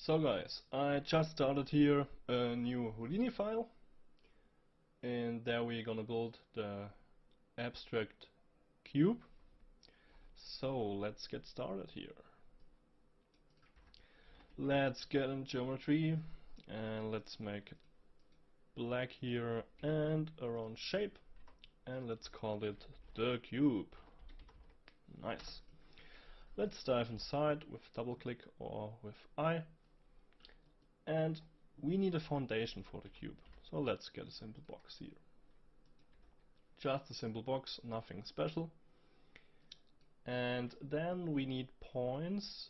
So guys, I just started here a new Houdini file, and there we're gonna build the abstract cube. So let's get started here. Let's get in geometry and let's make it black here and around shape, and let's call it the cube. Nice. Let's dive inside with double click or with I. And we need a foundation for the cube, so let's get a simple box here. Just a simple box, nothing special. And then we need points,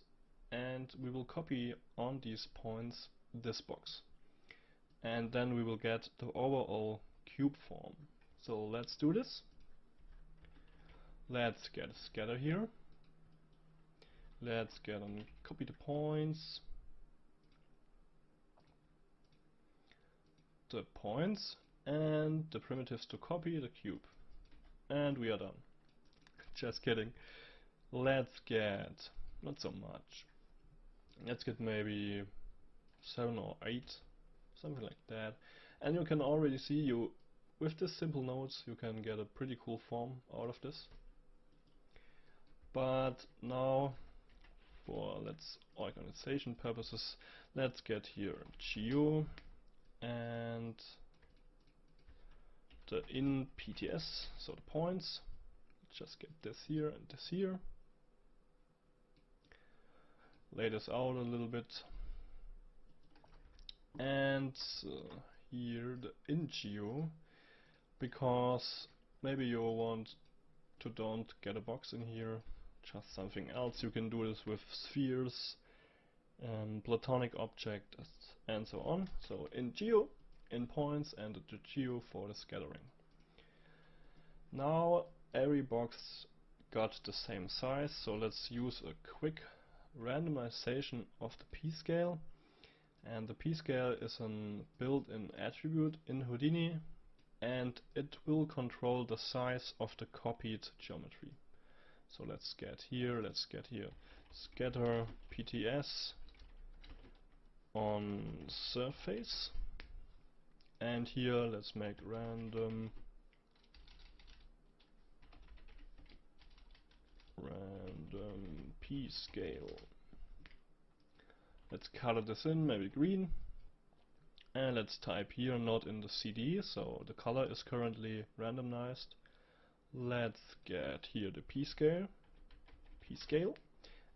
and we will copy on these points this box. And then we will get the overall cube form. So let's do this. Let's get a scatter here. Let's get and copy the points. The points and the primitives to copy the cube, and we are done. Just kidding. Let's get not so much. Let's get maybe 7 or 8, something like that. And you can already see with this simple nodes you can get a pretty cool form out of this. But now for organization purposes, let's get here geo and the in PTS, so the points. Just get this here and this here. Lay this out a little bit. And here the in geo, because maybe you want to don't get a box in here, just something else. You can do this with spheres, platonic objects, and so on. So in geo, in points, and the geo for the scattering. Now every box got the same size, so let's use a quick randomization of the p-scale. And the p-scale is a built-in attribute in Houdini, and it will control the size of the copied geometry. So let's get here scatter PTS on surface, and here let's make random p-scale. Let's color this in, maybe green, and let's type here not in the CD, so the color is currently randomized. Let's get here the p-scale,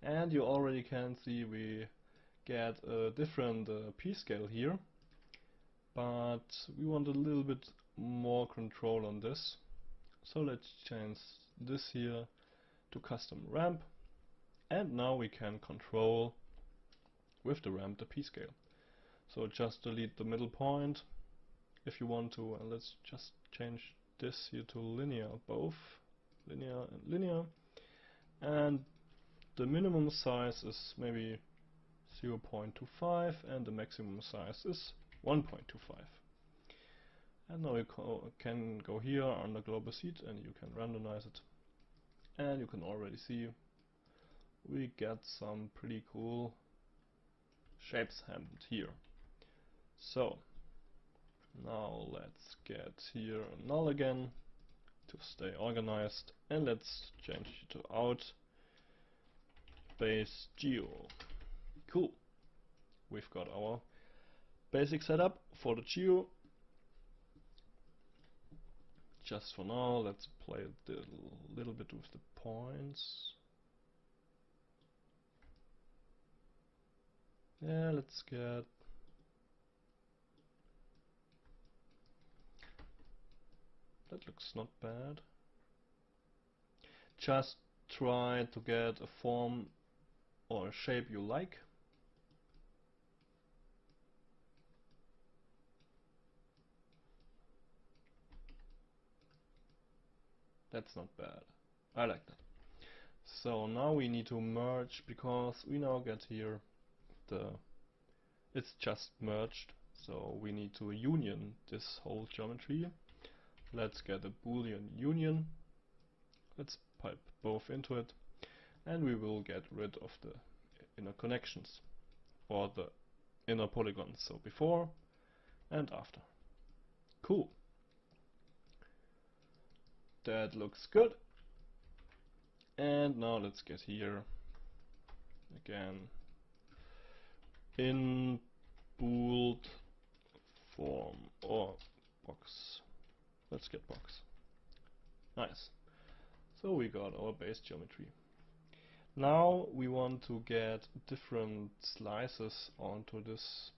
and you already can see we get a different p-scale here, but we want a little bit more control on this, so let's change this here to custom ramp, and now we can control with the ramp the p-scale. So just delete the middle point if you want to, and let's just change this here to linear, both linear and linear, and the minimum size is maybe 0.25 and the maximum size is 1.25. And now you can go here under global seed and you can randomize it, and you can already see we get some pretty cool shapes happened here. So now let's get here a null again to stay organized, and let's change it to out base geo. Cool. We've got our basic setup for the geo. Just for now, let's play a little bit with the points. Yeah, let's get that. Looks not bad. Just try to get a form or a shape you like. That's not bad. I like that. So now we need to merge, because we now get here it's just merged, so we need to union this whole geometry. Let's get a Boolean union. Let's pipe both into it, and we will get rid of the inner connections, or the inner polygons, so before and after. Cool. That looks good. And now let's get here again in booled form or box. Let's get box. Nice. So we got our base geometry. Now we want to get different slices onto this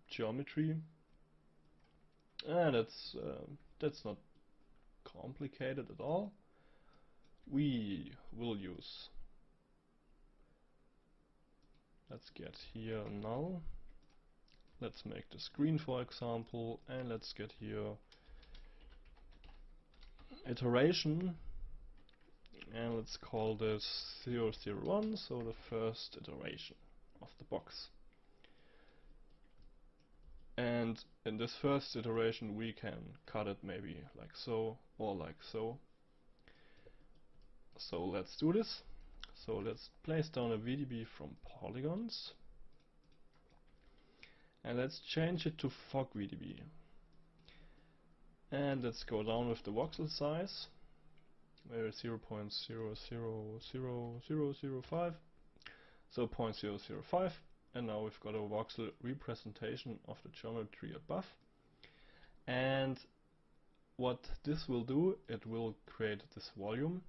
geometry, and that's not complicated at all. We will use, let's get here null, let's make the screen for example, and let's get here iteration, and let's call this 001, so the first iteration of the box. And in this first iteration we can cut it maybe like so or like so. So let's do this. So let's place down a VDB from polygons and let's change it to fog VDB. And let's go down with the voxel size, maybe 0.000005, so 0.005, and now we've got a voxel representation of the geometry above. And what this will do, it will create this volume.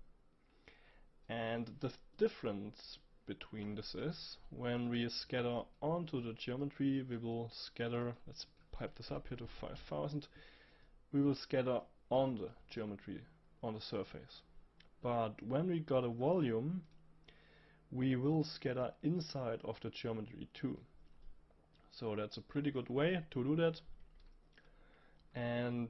And the difference between this is, when we scatter onto the geometry, we will scatter, let's pipe this up here to 5000, we will scatter on the geometry, on the surface. But when we got a volume, we will scatter inside of the geometry too. So that's a pretty good way to do that. And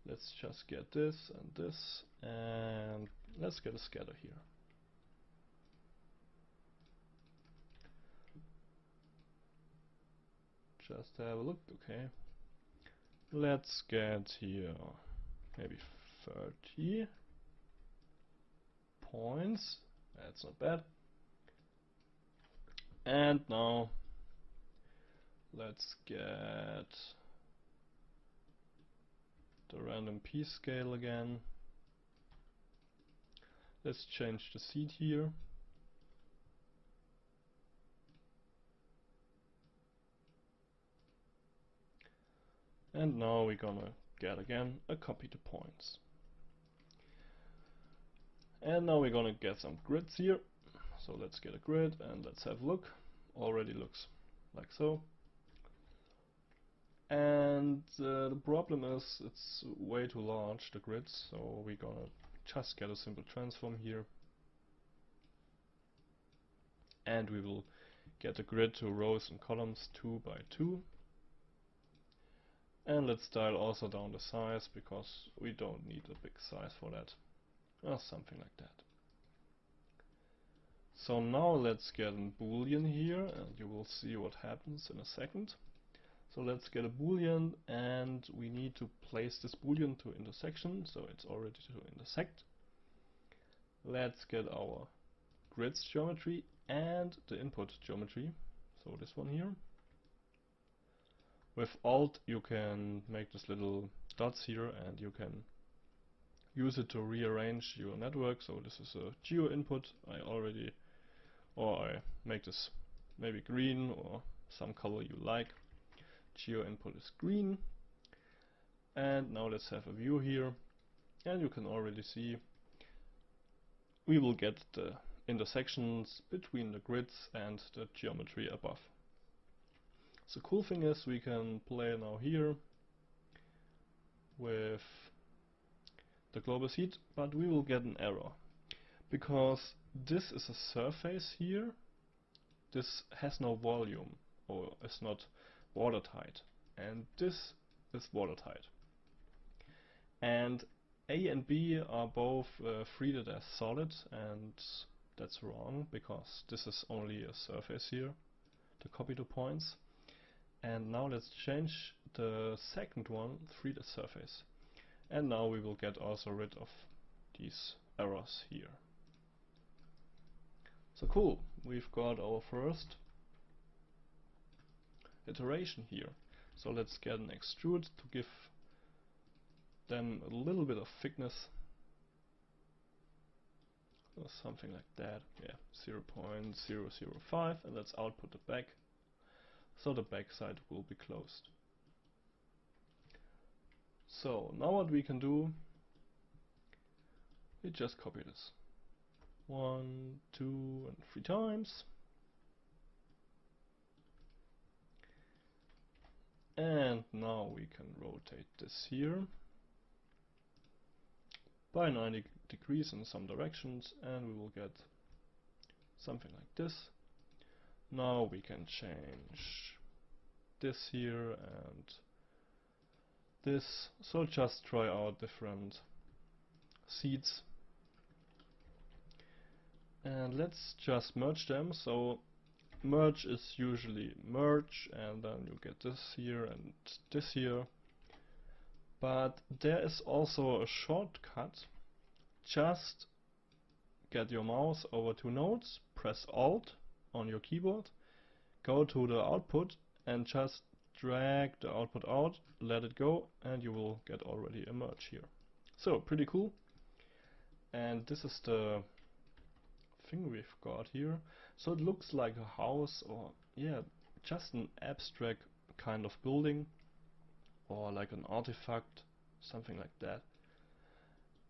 let's just get this and this, and let's get a scatter here. Just have a look, okay. Let's get here maybe 30 points. That's not bad. And now let's get the random piece scale again. Let's change the seed here. And now we're gonna get again a copy to points. And now we're gonna get some grids here. So let's get a grid and let's have a look. Already looks like so. And the problem is it's way too large, the grids, so we're gonna just get a simple transform here. And we will get the grid to rows and columns 2 by 2. And let's dial also down the size, because we don't need a big size for that. Or something like that. So now let's get a boolean here, and you will see what happens in a second. So let's get a boolean, and we need to place this boolean to intersection, so it's already to intersect. Let's get our grids geometry and the input geometry, so this one here. With Alt you can make this little dots here, and you can use it to rearrange your network. So this is a geo input. I make this maybe green or some color you like. Geo input is green. And now let's have a view here, and you can already see we will get the intersections between the grids and the geometry above. So cool thing is we can play now here with the global seed, but we will get an error because this is a surface here. This has no volume, or is not watertight, and this is watertight. And A and B are both treated as solid, and that's wrong because this is only a surface here, the copy to points. And now let's change the second one, treat as surface. And now we will get also rid of these errors here. So cool, we've got our first iteration here. So let's get an extrude to give them a little bit of thickness. Or something like that. Yeah, 0.005, and let's output the back. So the back side will be closed. So now what we can do, we just copy this 1, 2, and 3 times. And now we can rotate this here by 90 degrees in some directions, and we will get something like this. Now we can change this here and this. So just try out different seeds. And let's just merge them. So merge is usually merge, and then you get this here and this here. But there is also a shortcut. Just get your mouse over to nodes, press Alt on your keyboard, go to the output and just drag the output out, let it go, and you will get already a merge here. So pretty cool. And this is the thing we've got here. So it looks like a house, or yeah, just an abstract kind of building, or like an artifact, something like that.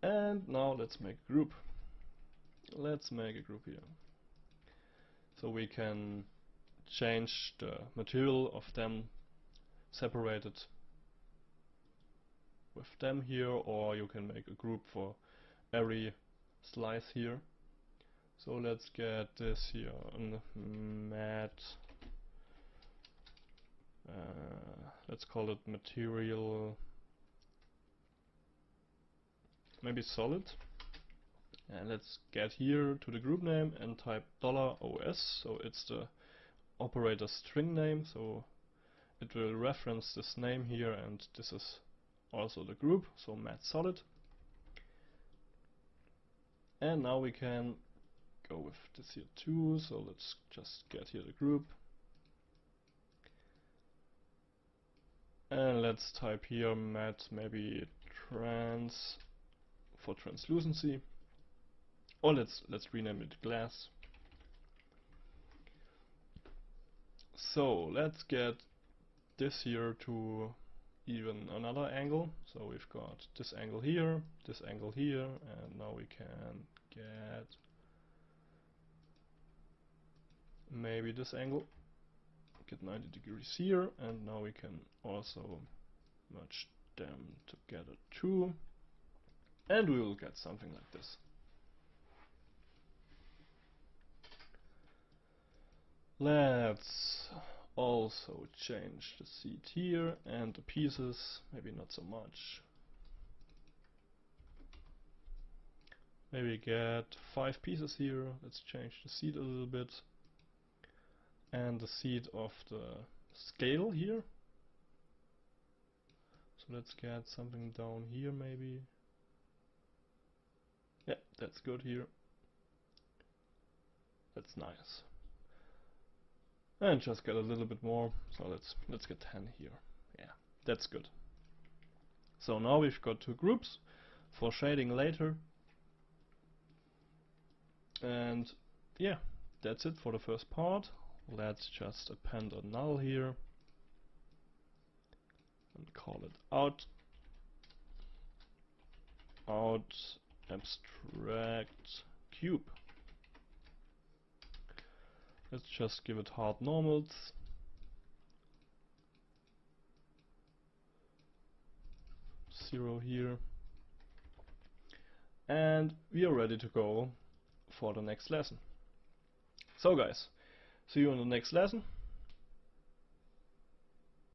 And now let's make a group. Let's make a group here. So we can change the material of them, separated with them here, or you can make a group for every slice here. So let's get this here on matte. Let's call it material, maybe solid. And let's get here to the group name and type $OS. So it's the operator string name. So it will reference this name here, and this is also the group. So matte solid. And now we can go with this here too. So let's just get here the group. And let's type here matte, maybe trans for translucency. Or let's rename it glass. So let's get this here to even another angle. So we've got this angle here, and now we can get maybe this angle. Get 90 degrees here, and now we can also merge them together too, and we will get something like this. Let's also change the seed here and the pieces, maybe not so much. Maybe get 5 pieces here. Let's change the seed a little bit. And the seed of the scale here. So let's get something down here maybe. Yeah, that's good here. That's nice. And just get a little bit more. So let's get 10 here. Yeah, that's good. So now we've got 2 groups for shading later. And yeah, that's it for the first part. Let's just append a null here and call it out abstract cube. Let's just give it hard normals. Zero here. And we are ready to go for the next lesson. So guys, see you in the next lesson.